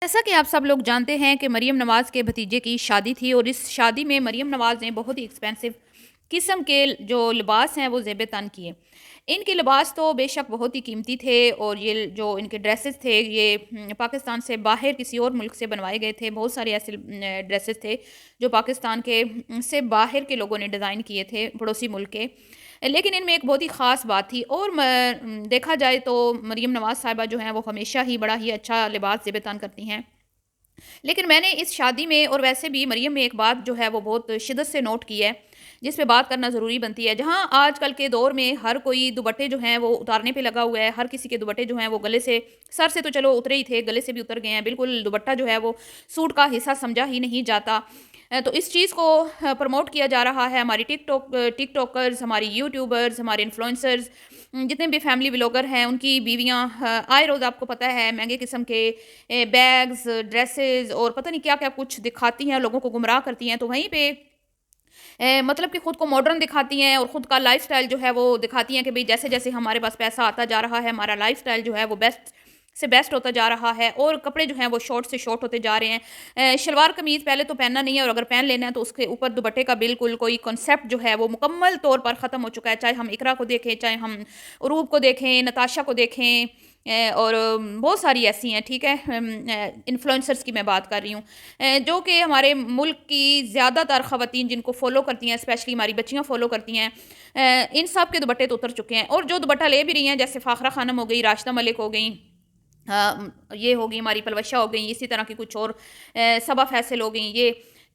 जैसा कि आप सब लोग जानते हैं कि मरियम नवाज़ के भतीजे की शादी थी और इस शादी में मरियम नवाज़ ने बहुत ही एक्सपेंसिव किस्म के जो लिबास हैं वो ज़ेब तन किए। इनके लिबास तो बेशक बहुत ही कीमती थे और ये जो इनके ड्रेसेस थे ये पाकिस्तान से बाहर किसी और मुल्क से बनवाए गए थे। बहुत सारे ऐसे ड्रेसेस थे जो पाकिस्तान के से बाहर के लोगों ने डिज़ाइन किए थे, पड़ोसी मुल्क के। लेकिन इनमें एक बहुत ही ख़ास बात थी और देखा जाए तो मरियम नवाज़ साहिबा जो हैं वो हमेशा ही बड़ा ही अच्छा लिबास ज़ेब तन करती हैं। लेकिन मैंने इस शादी में और वैसे भी मरियम में एक बात जो है वो बहुत शिद्दत से नोट की है, जिस पे बात करना ज़रूरी बनती है। जहाँ आजकल के दौर में हर कोई दुपट्टे जो हैं वो उतारने पे लगा हुआ है, हर किसी के दुपट्टे जो हैं वो गले से सर से तो चलो उतरे ही थे, गले से भी उतर गए हैं। बिल्कुल दुपट्टा जो है वो सूट का हिस्सा समझा ही नहीं जाता। तो इस चीज़ को प्रमोट किया जा रहा है। हमारी टिकटॉकर्स, हमारी यूट्यूबर्स, हमारे इन्फ्लुएंसर्स, जितने भी फैमिली व्लॉगर हैं, उनकी बीवियाँ आए रोज़ आपको पता है महँगे किस्म के बैग्स, ड्रेसेस और पता नहीं क्या-क्या कुछ दिखाती हैं, लोगों को गुमराह करती हैं। तो वहीं पे मतलब कि खुद को मॉडर्न दिखाती हैं और खुद का लाइफ़स्टाइल जो है वो दिखाती हैं कि भई जैसे-जैसे हमारे पास पैसा आता जा रहा है, हमारा लाइफ़स्टाइल जो है वो बेस्ट से बेस्ट होता जा रहा है और कपड़े जो हैं वो शॉर्ट से शॉर्ट होते जा रहे हैं। शलवार कमीज़ पहले तो पहनना नहीं है और अगर पहन लेना है तो उसके ऊपर दुपट्टे का बिल्कुल कोई कॉन्सेप्ट जो है वो मुकम्मल तौर पर ख़त्म हो चुका है। चाहे हम इकरा को देखें, चाहे हम उरूब को देखें, नताशा को देखें, और बहुत सारी ऐसी हैं, ठीक है? इन्फ्लुएंसर्स की मैं बात कर रही हूँ। जो कि हमारे मुल्क की ज़्यादातर ख़वातीन जिनको फ़ॉलो करती हैं, स्पेशली हमारी बच्चियाँ फ़ॉलो करती हैं, इन सब के दुपट्टे तो उतर चुके हैं और जो दुपट्टा ले भी रही हैं, जैसे फ़ाखरा खानम हो गई, राशिदा मलिक हो गई, ये हो गई हमारी पलवशा हो गई, इसी तरह की कुछ और सबा फैसल हो गई ये।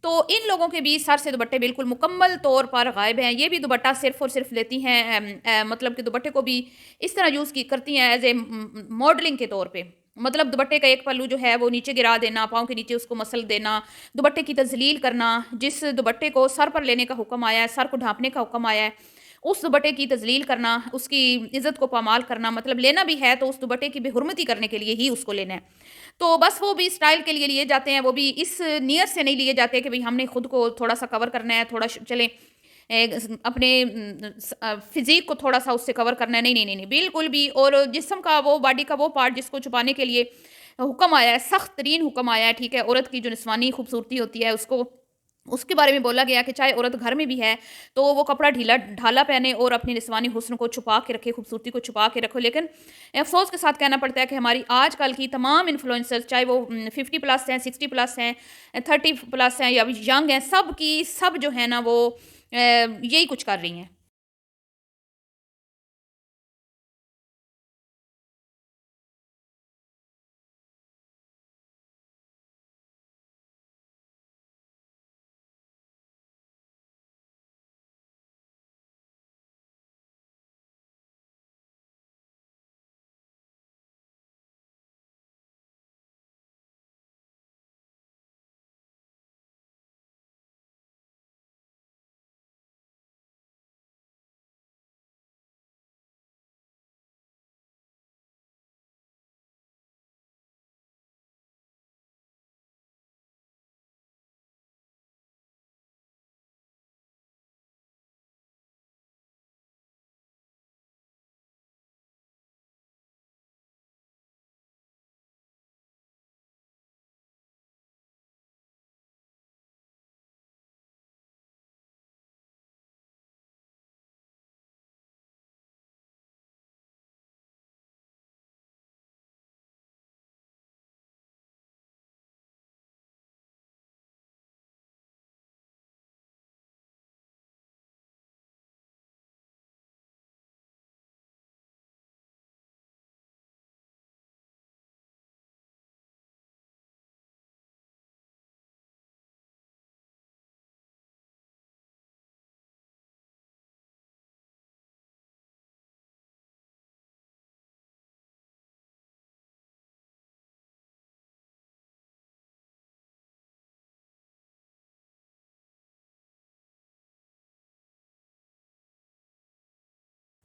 तो इन लोगों के भी सर से दुपट्टे बिल्कुल मुकम्मल तौर पर गायब हैं। ये भी दुपट्टा सिर्फ़ और सिर्फ़ लेती हैं मतलब कि दुपट्टे को भी इस तरह यूज़ की करती हैं एज़ ए मॉडलिंग के तौर पे। मतलब दुपट्टे का एक पल्लू जो है वो नीचे गिरा देना, पाँव के नीचे उसको मसल देना, दुपट्टे की तज़लील करना, जिस दुपट्टे को सर पर लेने का हुक्म आया है, सर को ढाँपने का हुक्म आया है, उस दुपट्टे की तज़लील करना, उसकी इज़्ज़त को पामाल करना, मतलब लेना भी है तो उस दुपट्टे की बेहुरमती करने के लिए ही उसको लेना है। तो बस वो भी स्टाइल के लिए लिए जाते हैं, वो भी इस नियत से नहीं लिए जाते कि भई हमने खुद को थोड़ा-सा कवर करना है, थोड़ा चलें अपने फ़िज़ीक को थोड़ा-सा उससे कवर करना है। नहीं, नहीं, नहीं, नहीं, बिल्कुल भी। और जिस्म का वो बॉडी का वो पार्ट जिसको छुपाने के लिए हुक्म आया है, सख्त तरीन हुक्म आया है, ठीक है? औरत की जो जिस्मानी खूबसूरती होती है उसको उसके बारे में बोला गया कि चाहे औरत घर में भी है, तो वो कपड़ा ढीला ढाला पहने और अपने जिस्मानी हुस्न को छुपा के रखे, खूबसूरती को छुपा के रखो। लेकिन अफ़सोस के साथ कहना पड़ता है कि हमारी आजकल की तमाम इन्फ्लुएंसर्स, चाहे वो 50 प्लस हैं, 60 प्लस हैं, 30 प्लस हैं या यंग हैं, सब की सब जो है ना वो यही कुछ कर रही हैं।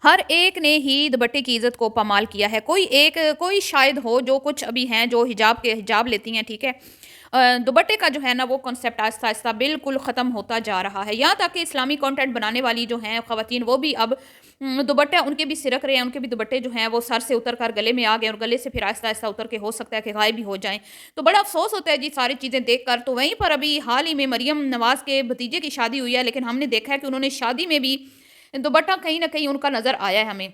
हर एक ने ही दुपट्टे की इज़्ज़त को पामाल किया है। कोई शायद हो जो कुछ अभी हैं जो हिजाब लेती हैं, ठीक है? दुपट्टे का जो है ना वो कॉन्सेप्ट आहिस्ता-आहिस्ता बिल्कुल ख़त्म होता जा रहा है। यहाँ तक कि इस्लामी कंटेंट बनाने वाली जो हैं ख़वातीन वो भी अब दुपट्टा उनके भी सिरक रहे हैं, उनके भी दुपट्टे जो हैं वो सर से उतर कर गले में आ गए और गले से फिर आहिस्ता-आहिस्ता उतर के हो सकता है कि गायब भी हो जाएँ। तो बड़ा अफ़सोस होता है जी सारी चीज़ें देख कर। तो वहीं पर अभी हाल ही में मरियम नवाज़ के भतीजे की शादी हुई है, लेकिन हमने देखा है कि उन्होंने शादी में भी दुपट्टा कहीं न कहीं उनका नज़र आया है हमें।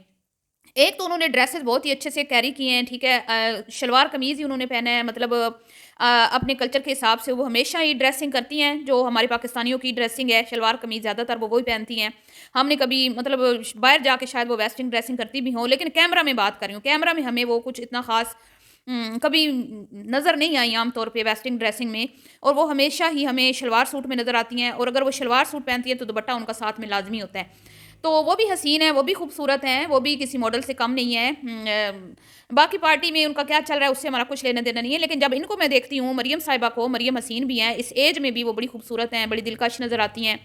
एक तो उन्होंने ड्रेसेस बहुत ही अच्छे से कैरी किए हैं, ठीक है? शलवार कमीज़ ही उन्होंने पहना है, मतलब अपने कल्चर के हिसाब से वो हमेशा ही ड्रेसिंग करती हैं, जो हमारे पाकिस्तानियों की ड्रेसिंग है, शलवार कमीज़ ज़्यादातर वो वही पहनती हैं। हमने कभी मतलब बाहर जाके शायद वो वेस्टर्न ड्रेसिंग करती भी हों, लेकिन कैमरा में बात कर रही हूँ, कैमरा में हमें वो कुछ इतना ख़ास कभी नज़र नहीं आई आम तौर पे वेस्टर्न ड्रेसिंग में, और वो हमेशा ही हमें शलवार सूट में नज़र आती हैं, और अगर वो शलवार सूट पहनती हैं तो दुपट्टा उनका साथ में लाज़मी होता है। तो वो भी हसीन है, वो भी खूबसूरत हैं, वो भी किसी मॉडल से कम नहीं है। बाकी पार्टी में उनका क्या चल रहा है उससे हमारा कुछ लेना-देना नहीं है, लेकिन जब इनको मैं देखती हूँ मरियम साहिबा को, मरियम हसीन भी हैं, इस ऐज में भी वो बड़ी खूबसूरत हैं, बड़ी दिलकश नज़र आती हैं,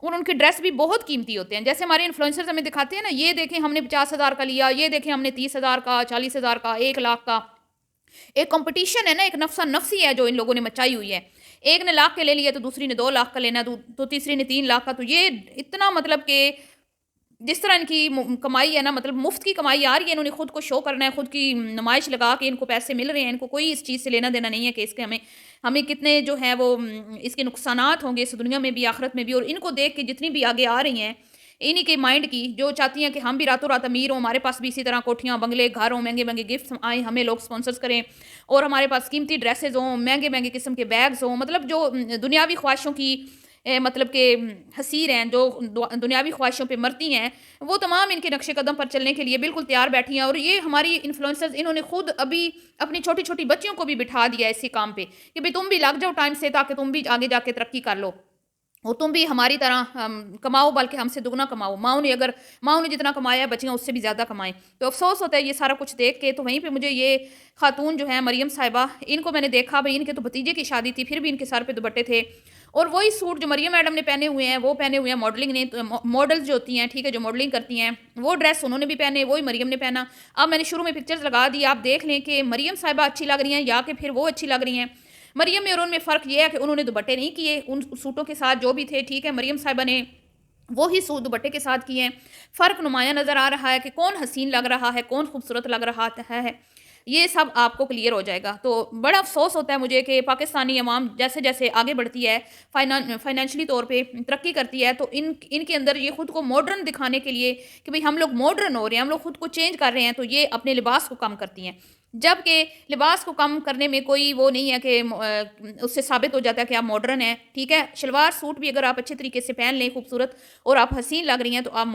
और उनके ड्रेस भी बहुत कीमती होते हैं। जैसे हमारे इन्फ्लुएंसर्स हमें दिखाते हैं ना, ये देखें हमने 50,000 का लिया, ये देखें हमने 30,000 का, 40,000 का, 1 लाख का। एक कॉम्पिटिशन है ना, एक नफ्सा-नफ्सी है जो इन लोगों ने मचाई हुई है। एक ने लाख के ले लिया तो दूसरी ने 2 लाख का लेना, तो तीसरी ने 3 लाख का। तो ये इतना मतलब कि जिस तरह इनकी कमाई है ना, मतलब मुफ्त की कमाई आ रही है, इन्होंने खुद को शो करना है, खुद की नुमाइश लगा के इनको पैसे मिल रहे हैं, इनको कोई इस चीज़ से लेना देना नहीं है कि इसके हमें हमें कितने जो है वो इसके नुकसानात होंगे इस दुनिया में भी आखिरत में भी। और इनको देख के जितनी भी आगे आ रही हैं, इन्हीं के माइंड की जो चाहती हैं कि हम भी रातों रात अमीर हों, हमारे पास भी इसी तरह कोठियाँ बंगले घर हों, महंगे महंगे गिफ्ट्स आए, हमें लोग स्पॉन्सर्स करें, और हमारे पास कीमती ड्रेसेस हों, महंगे महंगे किस्म के बैग्स हों, मतलब जो दुनियावी ख्वाहिशों की मतलब के हसीर हैं, जो दुनियावी ख्वाहिशों पे मरती हैं, वो तमाम इनके नक्शे कदम पर चलने के लिए बिल्कुल तैयार बैठी हैं। और ये हमारी इन्फ्लुएंसर्स इन्होंने खुद अभी अपनी छोटी-छोटी बच्चियों को भी बिठा दिया है इसी काम पे कि भई तुम भी लग जाओ टाइम से, ताकि तुम भी आगे जाके तरक्की कर लो। और तुम भी हमारी तरह कमाओ, बल्कि हमसे दुगना कमाओ। माँओं ने जितना कमाया है, बच्चियाँ उससे भी ज़्यादा कमाएँ। तो अफ़सोस होता है ये सारा कुछ देख के। तो वहीं पे मुझे ये खातून जो है मरियम साहिबा, इनको मैंने देखा, भई इनके तो भतीजे की शादी थी, फिर भी इनके सर पे दुपट्टे थे, और वही सूट जो मरियम मैडम ने पहने हुए हैं, वो पहने हुए हैं मॉडलिंग ने, तो मॉडल्स जो होती हैं, ठीक है, जो मॉडलिंग करती हैं, वो ड्रेस उन्होंने भी पहने, वही मरियम ने पहना। अब मैंने शुरू में पिक्चर्स लगा दी, आप देख लें कि मरियम साहिबा अच्छी लग रही हैं या कि फिर वो अच्छी लग रही हैं। मरियम में और उनमें फ़र्क ये है कि उन्होंने दुपट्टे नहीं किए, उन सूटों के साथ जो भी थे, ठीक है, मरियम साहिबा ने वो ही सूट दुपट्टे के साथ किए हैं। फ़र्क नुमायाँ नज़र आ रहा है कि कौन हसीन लग रहा है, कौन खूबसूरत लग रहा है। ये सब आपको क्लियर हो जाएगा। तो बड़ा अफ़सोस होता है मुझे कि पाकिस्तानी अवाम जैसे-जैसे आगे बढ़ती है, फ़ाइनेंशियली तौर पे तरक्की करती है, तो इनके अंदर ये खुद को मॉडर्न दिखाने के लिए कि भई हम लोग मॉडर्न हो रहे हैं, हम लोग खुद को चेंज कर रहे हैं, तो ये अपने लिबास को कम करती हैं। जबकि लिबास को कम करने में कोई वो नहीं है कि उससे साबित हो जाता है कि आप मॉडर्न हैं, ठीक है? शलवार सूट भी अगर आप अच्छे तरीके से पहन लें खूबसूरत, और आप हसीन लग रही हैं, तो आप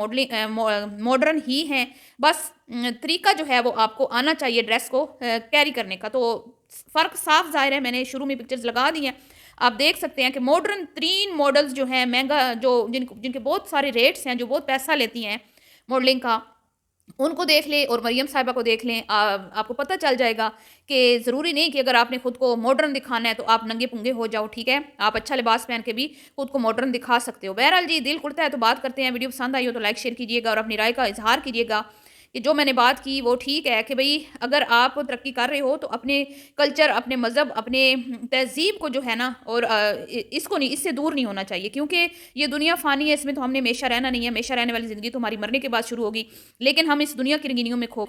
मॉडर्न ही हैं। बस तरीका जो है वो आपको आना चाहिए ड्रेस को कैरी करने का। तो फ़र्क साफ ज़ाहिर है, मैंने शुरू में पिक्चर्स लगा दी हैं। आप देख सकते हैं कि मॉडर्न तरीन मॉडल्स जो हैं, महँगा जो जिनके बहुत सारे रेट्स हैं, जो बहुत पैसा लेती हैं मॉडलिंग का, उनको देख लें और मरियम साहिबा को देख लें। आपको पता चल जाएगा कि ज़रूरी नहीं कि अगर आपने खुद को मॉडर्न दिखाना है तो आप नंगे-पुंगे हो जाओ, ठीक है? आप अच्छा लिबास पहन के भी खुद को मॉडर्न दिखा सकते हो। बहरहाल जी, दिल खुलता है तो बात करते हैं। वीडियो पसंद आई हो तो लाइक शेयर कीजिएगा और अपनी राय का इज़हार कीजिएगा कि जो मैंने बात की वो ठीक है, कि भई अगर आप तरक्की कर रहे हो तो अपने कल्चर, अपने मज़हब, अपने तहज़ीब को जो है ना, और इसको नहीं, इससे दूर नहीं होना चाहिए, क्योंकि ये दुनिया फ़ानी है, इसमें तो हमने हमेशा रहना नहीं है। हमेशा रहने वाली ज़िंदगी तो हमारी मरने के बाद शुरू होगी, लेकिन हम इस दुनिया की रंगीनियों में खो